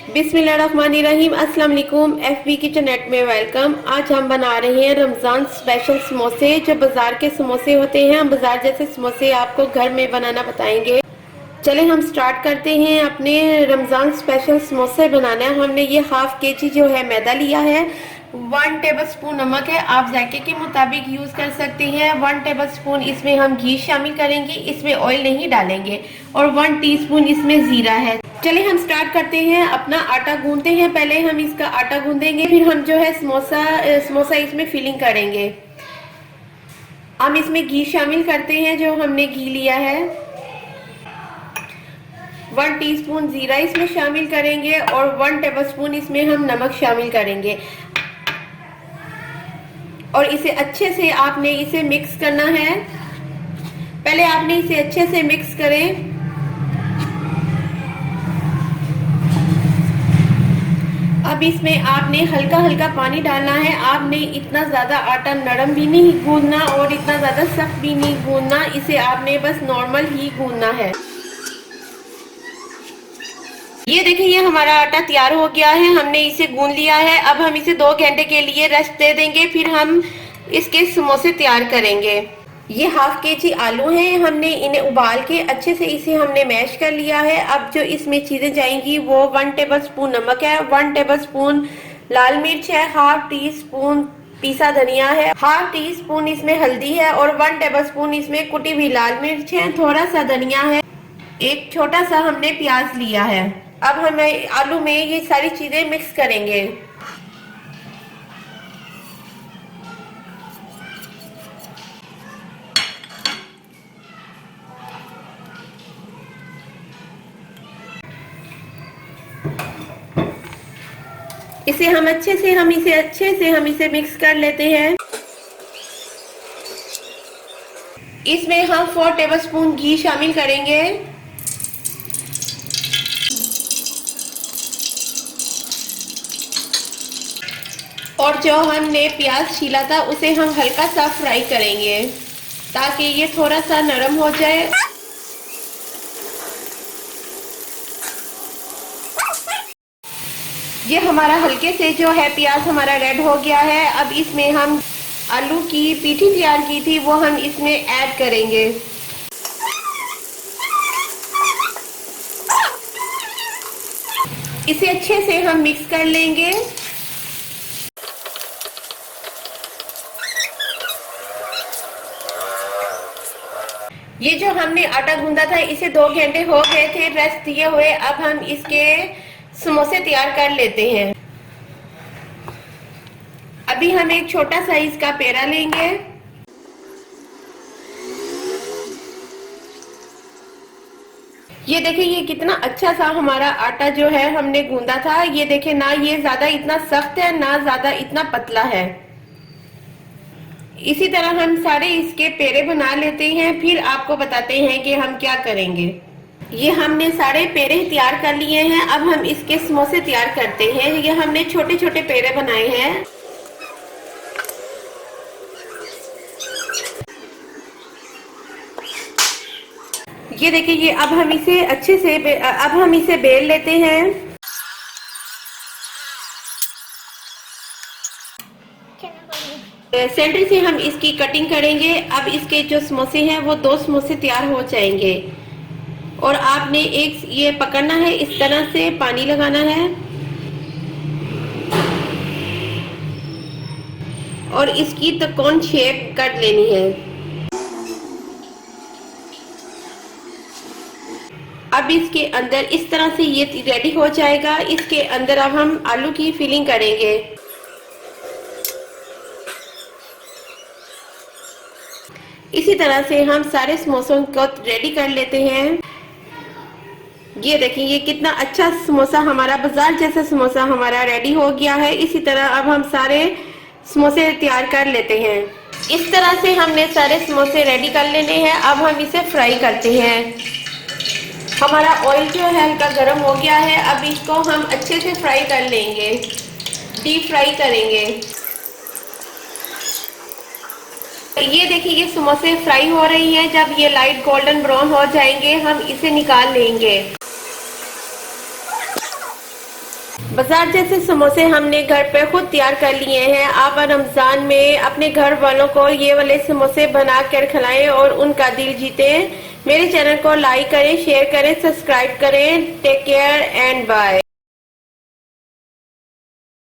बिस्मिल्लाहिर्रहमानिर्रहीम। अस्सलाम वालेकुम। FB किचन नेट में वेलकम। आज हम बना रहे हैं रमज़ान स्पेशल समोसे। जो बाजार के समोसे होते हैं, हम बाजार जैसे समोसे आपको घर में बनाना बताएंगे। चले हम स्टार्ट करते हैं अपने रमज़ान स्पेशल समोसे बनाना। हमने ये हाफ केजी जो है मैदा लिया है, 1 टेबलस्पून नमक है, आप जायके के मुताबिक यूज कर सकते हैं। 1 टेबलस्पून इसमें हम घी शामिल करेंगे, इसमें ऑयल नहीं डालेंगे, और 1 टीस्पून इसमें जीरा है। चले हम स्टार्ट करते हैं। अपना आटा गूंदते हैं। पहले हम इसका आटा गूंदेंगे, फिर हम जो है समोसा इसमें फिलिंग करेंगे। हम इसमें घी शामिल करते हैं, जो हमने घी लिया है। 1 टीस्पून जीरा इसमें शामिल करेंगे, और 1 टेबलस्पून इसमें हम नमक शामिल करेंगे, और इसे अच्छे से आपने इसे मिक्स करना है। पहले आपने इसे अच्छे से मिक्स करें। अब इसमें आपने हल्का हल्का पानी डालना है। आपने इतना ज्यादा आटा नरम भी नहीं गूंदना और इतना ज्यादा सख्त भी नहीं गूंदना, इसे आपने बस नॉर्मल ही गूंदना है। ये देखिए, ये हमारा आटा तैयार हो गया है, हमने इसे गूंद लिया है। अब हम इसे 2 घंटे के लिए रेस्ट दे देंगे, फिर हम इसके समोसे तैयार करेंगे। ये हाफ केजी आलू हैं, हमने इन्हें उबाल के अच्छे से इसे हमने मैश कर लिया है। अब जो इसमें चीजें जाएंगी वो 1 टेबलस्पून नमक है, 1 टेबलस्पून लाल मिर्च है, हाफ टी स्पून पिसा धनिया है, हाफ टी स्पून इसमें हल्दी है, और 1 टेबलस्पून इसमें कुटी हुई लाल मिर्च है, थोड़ा सा धनिया है, एक छोटा सा हमने प्याज लिया है। अब हमें आलू में ये सारी चीजें मिक्स करेंगे। इसे हम अच्छे से मिक्स कर लेते हैं। इसमें हम 4 टेबलस्पून घी शामिल करेंगे, और जो हमने प्याज छीला था उसे हम हल्का सा फ्राई करेंगे ताकि ये थोड़ा सा नरम हो जाए। ये हमारा हल्के से जो है प्याज हमारा रेड हो गया है। अब इसमें हम आलू की पीठी तैयार की थी वो हम इसमें ऐड करेंगे। इसे अच्छे से हम मिक्स कर लेंगे। ये जो हमने आटा गूंदा था इसे 2 घंटे हो गए थे रेस्ट दिए हुए। अब हम इसके समोसे तैयार कर लेते हैं। अभी हम एक छोटा साइज का पेड़ा लेंगे। ये देखिए, ये कितना अच्छा सा हमारा आटा जो है हमने गूंदा था। ये देखिए, ना ये ज्यादा इतना सख्त है ना ज्यादा इतना पतला है। इसी तरह हम सारे इसके पेड़े बना लेते हैं, फिर आपको बताते हैं कि हम क्या करेंगे। ये हमने सारे पेड़े तैयार कर लिए हैं। अब हम इसके समोसे तैयार करते हैं। ये हमने छोटे छोटे पेड़े बनाए हैं। ये देखिए, ये अब हम इसे बेल लेते हैं। सेंटर से हम इसकी कटिंग करेंगे। अब इसके जो समोसे हैं वो 2 समोसे तैयार हो जाएंगे, और आपने एक ये पकड़ना है, इस तरह से पानी लगाना है, और इसकी त्रिकोण शेप कर लेनी है। अब इसके अंदर इस तरह से ये रेडी हो जाएगा। इसके अंदर अब हम आलू की फिलिंग करेंगे। इसी तरह से हम सारे समोसों को रेडी कर लेते हैं। ये देखिए, ये कितना अच्छा समोसा, हमारा बाजार जैसा समोसा हमारा रेडी हो गया है। इसी तरह अब हम सारे समोसे तैयार कर लेते हैं। इस तरह से हमने सारे समोसे रेडी कर लेने हैं। अब हम इसे फ्राई करते हैं। हमारा ऑयल जो है हल्का गर्म हो गया है। अब इसको हम अच्छे से फ्राई कर लेंगे, डीप फ्राई करेंगे। ये देखिए, ये समोसे फ्राई हो रही हैं। जब ये लाइट गोल्डन ब्राउन हो जाएंगे हम इसे निकाल लेंगे। बाजार जैसे समोसे हमने घर पे खुद तैयार कर लिए हैं। आप रमजान में अपने घर वालों को ये वाले समोसे बना कर खिलाएं और उनका दिल जीतें। मेरे चैनल को लाइक करें, शेयर करें, सब्सक्राइब करें। Take care and bye.